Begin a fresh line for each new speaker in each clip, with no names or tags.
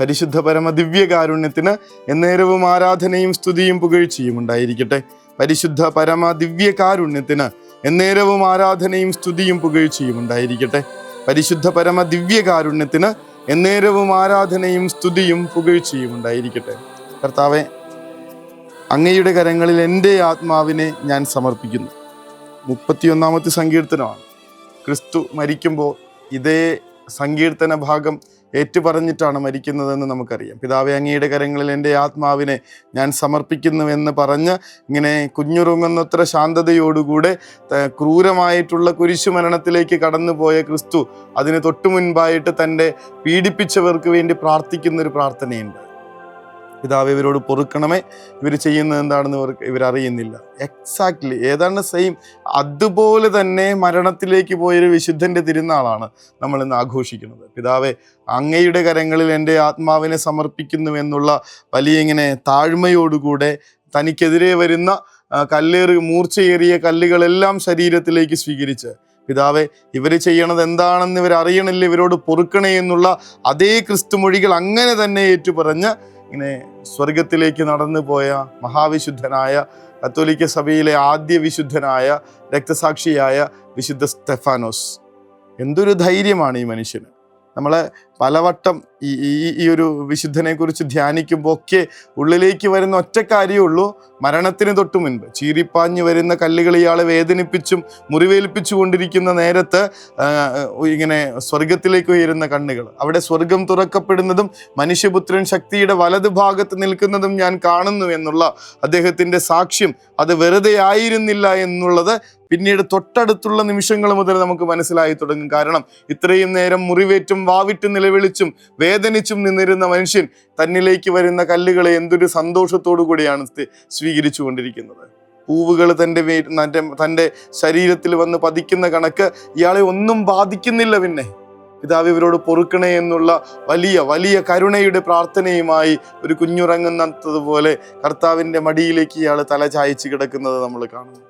പരിശുദ്ധ പരമ ദിവ്യകാരുണ്യത്തിന് എന്നേരവും ആരാധനയും സ്തുതിയും പുകഴ്ചയും ഉണ്ടായിരിക്കട്ടെ. പരിശുദ്ധ പരമ ദിവ്യകാരുണ്യത്തിന് എന്നേരവും ആരാധനയും സ്തുതിയും പുകഴ്ചയും ഉണ്ടായിരിക്കട്ടെ. പരിശുദ്ധ പരമ ദിവ്യകാരുണ്യത്തിന് എന്നേരവും ആരാധനയും സ്തുതിയും പുകഴ്ചയും ഉണ്ടായിരിക്കട്ടെ. കർത്താവെ, അങ്ങയുടെ കരങ്ങളിൽ എൻ്റെ ആത്മാവിനെ ഞാൻ സമർപ്പിക്കുന്നു. 31-ാമത്തെ സങ്കീർത്തനമാണ്. ക്രിസ്തു മരിക്കുമ്പോൾ ഇതേ സങ്കീർത്തന ഭാഗം ഏറ്റുപറഞ്ഞിട്ടാണ് മരിക്കുന്നതെന്ന് നമുക്കറിയാം. പിതാവേ, അങ്ങയുടെ കരങ്ങളിൽ എൻ്റെ ആത്മാവിനെ ഞാൻ സമർപ്പിക്കുന്നുവെന്ന് പറഞ്ഞ് ഇങ്ങനെ കുഞ്ഞുറുങ്ങുന്നത്ര ശാന്തതയോടുകൂടെ ക്രൂരമായിട്ടുള്ള കുരിശുമരണത്തിലേക്ക് കടന്നുപോയ ക്രിസ്തു അതിന് തൊട്ടു മുൻപായിട്ട് തൻ്റെ പീഡിപ്പിച്ചവർക്ക് വേണ്ടി പ്രാർത്ഥിക്കുന്നൊരു പ്രാർത്ഥനയുണ്ട്. പിതാവേ, ഇവരോട് പൊറുക്കണമേ, ഇവർ ചെയ്യുന്നത് എന്താണെന്ന് ഇവരറിയുന്നില്ല. എക്സാക്ട്ലി ഏതാണ്ട് സെയിം അതുപോലെ തന്നെ മരണത്തിലേക്ക് പോയൊരു വിശുദ്ധൻ്റെ തിരുനാളാണ് നമ്മൾ ഇന്ന് ആഘോഷിക്കുന്നത്. പിതാവേ, അങ്ങയുടെ കരങ്ങളിൽ എൻ്റെ ആത്മാവിനെ സമർപ്പിക്കുന്നു എന്നുള്ള വലിയ ഇങ്ങനെ താഴ്മയോടുകൂടെ തനിക്കെതിരെ വരുന്ന മൂർച്ചയേറിയ കല്ലുകളെല്ലാം ശരീരത്തിലേക്ക് സ്വീകരിച്ച്, പിതാവെ, ഇവർ ചെയ്യണത് എന്താണെന്ന് ഇവരറിയണില്ല, ഇവരോട് പൊറുക്കണേ എന്നുള്ള അതേ ക്രിസ്തുമൊഴികൾ അങ്ങനെ തന്നെ ഏറ്റുപറഞ്ഞ് ഇങ്ങനെ സ്വർഗത്തിലേക്ക് നടന്നു പോയ മഹാവിശുദ്ധനായ കത്തോലിക്ക സഭയിലെ ആദ്യ വിശുദ്ധനായ രക്തസാക്ഷിയായ വിശുദ്ധ സ്തെഫാനോസ്. എന്തൊരു ധൈര്യമാണ് ഈ മനുഷ്യന്! നമ്മളെ പലവട്ടം ഈ ഒരു വിശുദ്ധനെ കുറിച്ച് ധ്യാനിക്കുമ്പോൾ ഒക്കെ ഉള്ളിലേക്ക് വരുന്ന ഒറ്റ കാര്യമേ ഉള്ളൂ. മരണത്തിന് തൊട്ടു മുൻപ് ചീറിപ്പാഞ്ഞു വരുന്ന കല്ലുകൾ ഇയാളെ വേദനിപ്പിച്ചും മുറിവേൽപ്പിച്ചു കൊണ്ടിരിക്കുന്ന നേരത്ത് ഇങ്ങനെ സ്വർഗത്തിലേക്ക് ഉയരുന്ന കണ്ണുകൾ, അവിടെ സ്വർഗം തുറക്കപ്പെടുന്നതും മനുഷ്യപുത്രൻ ശക്തിയുടെ വലതു ഭാഗത്ത് നിൽക്കുന്നതും ഞാൻ കാണുന്നു എന്നുള്ള അദ്ദേഹത്തിൻ്റെ സാക്ഷ്യം അത് വെറുതെ ആയിരുന്നില്ല എന്നുള്ളത് പിന്നീട് തൊട്ടടുത്തുള്ള നിമിഷങ്ങൾ മുതൽ നമുക്ക് മനസ്സിലായി തുടങ്ങും. കാരണം ഇത്രയും നേരം മുറിവേറ്റും വാവിറ്റും നിലവിളിച്ചും വേദനിച്ചും നിന്നിരുന്ന മനുഷ്യൻ തന്നിലേക്ക് വരുന്ന കല്ലുകളെ എന്തൊരു സന്തോഷത്തോടു കൂടിയാണ് സ്വീകരിച്ചു കൊണ്ടിരിക്കുന്നത്. പൂവുകൾ തൻ്റെ ശരീരത്തിൽ വന്ന് പതിക്കുന്ന കണക്ക് ഇയാളെ ഒന്നും ബാധിക്കുന്നില്ല. പിന്നെ പിതാവ്, ഇവരോട് പൊറുക്കണേ എന്നുള്ള വലിയ വലിയ കരുണയുടെ പ്രാർത്ഥനയുമായി ഒരു കുഞ്ഞുറങ്ങുന്നതുപോലെ കർത്താവിൻ്റെ മടിയിലേക്ക് ഇയാൾ തല ചായച്ച് കിടക്കുന്നത് നമ്മൾ കാണുന്നു.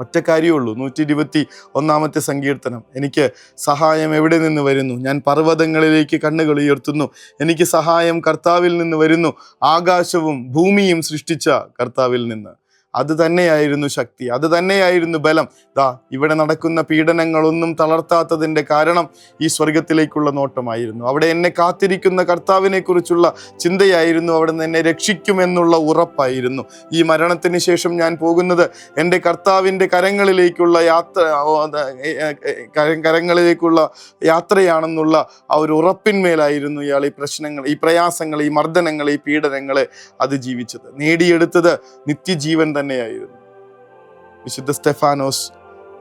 ഒറ്റ കാര്യമുള്ളൂ. 121-ാമത്തെ സങ്കീർത്തനം. എനിക്ക് സഹായം എവിടെ നിന്ന് വരുന്നു? ഞാൻ പർവ്വതങ്ങളിലേക്ക് കണ്ണുകൾ ഉയർത്തുന്നു. എനിക്ക് സഹായം കർത്താവിൽ നിന്ന് വരുന്നു. ആകാശവും ഭൂമിയും സൃഷ്ടിച്ച കർത്താവിൽ നിന്ന്. അത് തന്നെയായിരുന്നു ശക്തി, അത് തന്നെയായിരുന്നു ബലം. ഇവിടെ നടക്കുന്ന പീഡനങ്ങളൊന്നും തളർത്താത്തതിൻ്റെ കാരണം ഈ സ്വർഗത്തിലേക്കുള്ള നോട്ടമായിരുന്നു. അവിടെ എന്നെ കാത്തിരിക്കുന്ന കർത്താവിനെ കുറിച്ചുള്ള ചിന്തയായിരുന്നു. അവിടെ നിന്ന് എന്നെ രക്ഷിക്കുമെന്നുള്ള ഉറപ്പായിരുന്നു. ഈ മരണത്തിന് ശേഷം ഞാൻ പോകുന്നത് എൻ്റെ കർത്താവിൻ്റെ കരങ്ങളിലേക്കുള്ള യാത്രയാണെന്നുള്ള ആ ഒരു ഉറപ്പിന്മേലായിരുന്നു ഇയാൾ ഈ പ്രശ്നങ്ങൾ, ഈ പ്രയാസങ്ങൾ, ഈ മർദ്ദനങ്ങൾ, ഈ പീഡനങ്ങളെ അതിജീവിച്ചത്. നേടിയെടുത്തത് നിത്യജീവൻ തന്നെയായിരുന്നു. വിശുദ്ധ സ്തെഫാനോസ്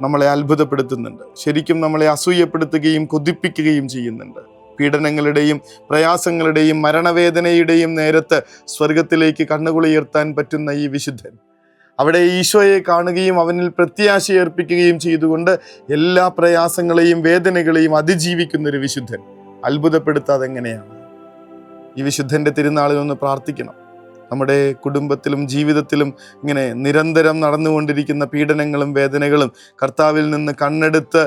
നമ്മളെ അത്ഭുതപ്പെടുത്തുന്നുണ്ട്. ശരിക്കും നമ്മളെ അസൂയപ്പെടുത്തുകയും കൊതിപ്പിക്കുകയും ചെയ്യുന്നുണ്ട്. പീഡനങ്ങളുടെയും പ്രയാസങ്ങളുടെയും മരണവേദനയുടെയും നേരത്ത് സ്വർഗത്തിലേക്ക് കണ്ണുകളുയർത്താൻ പറ്റുന്ന ഈ വിശുദ്ധൻ അവിടെ ഈശോയെ കാണുകയും അവനിൽ പ്രത്യാശയർപ്പിക്കുകയും ചെയ്തുകൊണ്ട് എല്ലാ പ്രയാസങ്ങളെയും വേദനകളെയും അതിജീവിക്കുന്നൊരു വിശുദ്ധൻ അത്ഭുതപ്പെടുത്താതെ എങ്ങനെയാണ്? ഈ വിശുദ്ധൻ്റെ തിരുനാളിൽ ഒന്ന് പ്രാർത്ഥിക്കണം. നമ്മുടെ കുടുംബത്തിലും ജീവിതത്തിലും ഇങ്ങനെ നിരന്തരം നടന്നുകൊണ്ടിരിക്കുന്ന പീഡനങ്ങളും വേദനകളും കർത്താവിൽ നിന്ന് കണ്ണെടുത്ത്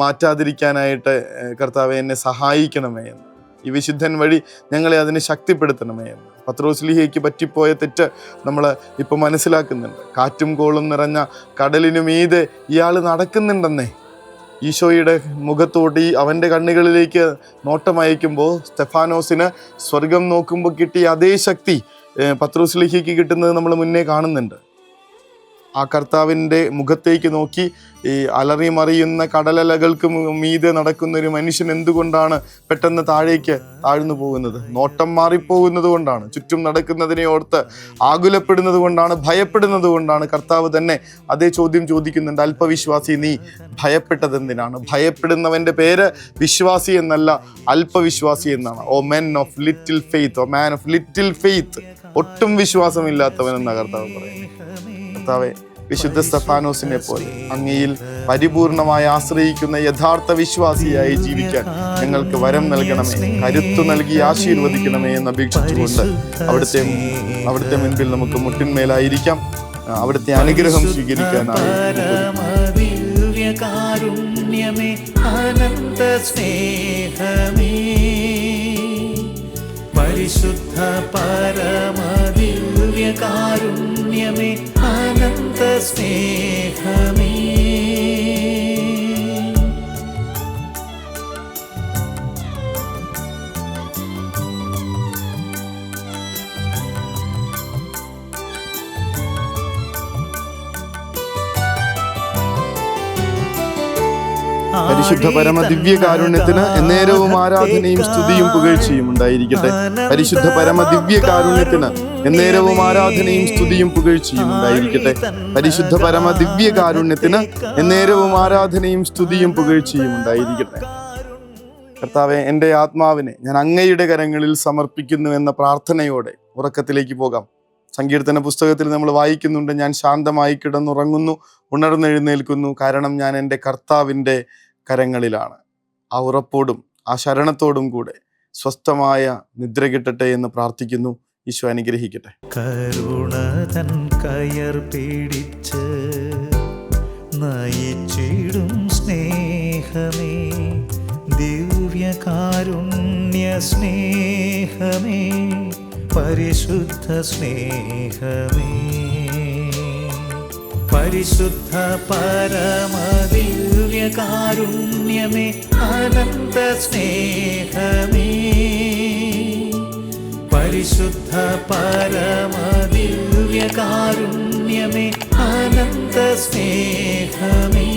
മാറ്റാതിരിക്കാനായിട്ട് കർത്താവെ എന്നെ സഹായിക്കണമേ എന്ന്, ഈ വിശുദ്ധൻ വഴി ഞങ്ങളെ അതിനെ ശക്തിപ്പെടുത്തണമേ എന്ന് പത്രോസ്ലീഹയ്ക്ക് പറ്റിപ്പോയ തെറ്റ് നമ്മൾ ഇപ്പോൾ മനസ്സിലാക്കുന്നുണ്ട്. കാറ്റും കോളും നിറഞ്ഞ കടലിനു മീതെ ഇയാൾ നടക്കുന്നുണ്ടെന്നേ. ഈശോയുടെ മുഖത്തോട്ട് അവൻ്റെ കണ്ണുകളിലേക്ക് നോട്ടമയക്കുമ്പോൾ സ്തെഫാനോസിന് സ്വർഗം നോക്കുമ്പോൾ കിട്ടിയ അതേ ശക്തി പത്രോസ്ലീഹയ്ക്ക് കിട്ടുന്നത് നമ്മൾ മുന്നേ കാണുന്നുണ്ട്. ആ കർത്താവിൻ്റെ മുഖത്തേക്ക് നോക്കി ഈ അലറി മറിയുന്ന കടലലകൾക്ക് മീതെ നടക്കുന്ന ഒരു മനുഷ്യൻ എന്തുകൊണ്ടാണ് പെട്ടെന്ന് താഴേക്ക് താഴ്ന്നു പോകുന്നത്? നോട്ടം മാറിപ്പോകുന്നത് കൊണ്ടാണ്. ചുറ്റും നടക്കുന്നതിനെ ഓർത്ത് ആകുലപ്പെടുന്നത് കൊണ്ടാണ്, ഭയപ്പെടുന്നത് കൊണ്ടാണ്. കർത്താവ് തന്നെ അതേ ചോദ്യം ചോദിക്കുന്നുണ്ട്. അല്പവിശ്വാസി, നീ ഭയപ്പെട്ടത് എന്തിനാണ്? ഭയപ്പെടുന്നവൻ്റെ പേര് വിശ്വാസി എന്നല്ല, അല്പവിശ്വാസി എന്നാണ്. O men of little faith, O man of little faith, ഒട്ടും വിശ്വാസമില്ലാത്തവൻ എന്ന കർത്താവ് പറയുന്നത്. കർത്താവെ, വിശുദ്ധ സ്തെഫാനോസിനെ പോലെ അങ്ങയിൽ പരിപൂർണമായി ആശ്രയിക്കുന്ന യഥാർത്ഥ വിശ്വാസിയായി ജീവിക്കാൻ ഞങ്ങൾക്ക് വരം നൽകണമേ, കരുത്തു നൽകി ആശീർവദിക്കണമേ എന്ന് അപേക്ഷിച്ചുകൊണ്ട് അവിടുത്തെ മുൻപിൽ നമുക്ക് മുട്ടിന്മേലായിരിക്കാം. അവിടുത്തെ അനുഗ്രഹം സ്വീകരിക്കാനായി
പരിശുദ്ധ പരമദിവ്യകാരുണ്യമേ അനന്ത സ്നേഹമേ.
പരിശുദ്ധ പരമ ദിവ്യകാരുണ്യത്തിന് എന്നേരവും ആരാധനയും സ്തുതിയും പുകഴ്ചയും ഉണ്ടായിരിക്കട്ടെ. പരിശുദ്ധ പരമ ദിവ്യകാരുണ്യത്തിന് എന്നേരവും ആരാധനയും സ്തുതിയും പുകഴ്ചയും ഉണ്ടായിരിക്കട്ടെ. പരിശുദ്ധ പരമ ദിവ്യകാരുണ്യത്തിന് എന്നേരവും ആരാധനയും സ്തുതിയും പുകഴ്ചയും ഉണ്ടായിരിക്കട്ടെ. കർത്താവെ, എൻ്റെ ആത്മാവിനെ ഞാൻ അങ്ങയുടെ കരങ്ങളിൽ സമർപ്പിക്കുന്നു എന്ന പ്രാർത്ഥനയോടെ ഉറക്കത്തിലേക്ക് പോകാം. സങ്കീർത്തന പുസ്തകത്തിൽ നമ്മൾ വായിക്കുന്നുണ്ട്, ഞാൻ ശാന്തമായി കിടന്നുറങ്ങുന്നു, ഉണർന്നെഴുന്നേൽക്കുന്നു, കാരണം ഞാൻ എൻ്റെ കർത്താവിൻ്റെ കരങ്ങളിലാണ്. ആ ഉറപ്പോടും ആ ശരണത്തോടും കൂടെ സ്വസ്ഥമായ നിദ്ര കിട്ടട്ടെ എന്ന് പ്രാർത്ഥിക്കുന്നു. ഈശോ അനുഗ്രഹിക്കട്ടെ.
കരുണതൻ കയർ പിടിച്ച് നയിച്ചിടും സ്നേഹമേ, ദിവ്യകാരുണ്യ സ്നേഹമേ, പരിശുദ്ധ സ്നേഹമേ. പരിശുദ്ധ പരമദിവ്യകാരുണ്യമേ അനന്ത സ്നേഹമേ. പരിശുദ്ധ പരമദിവ്യകാരുണ്യമേ അനന്ത സ്നേഹമേ.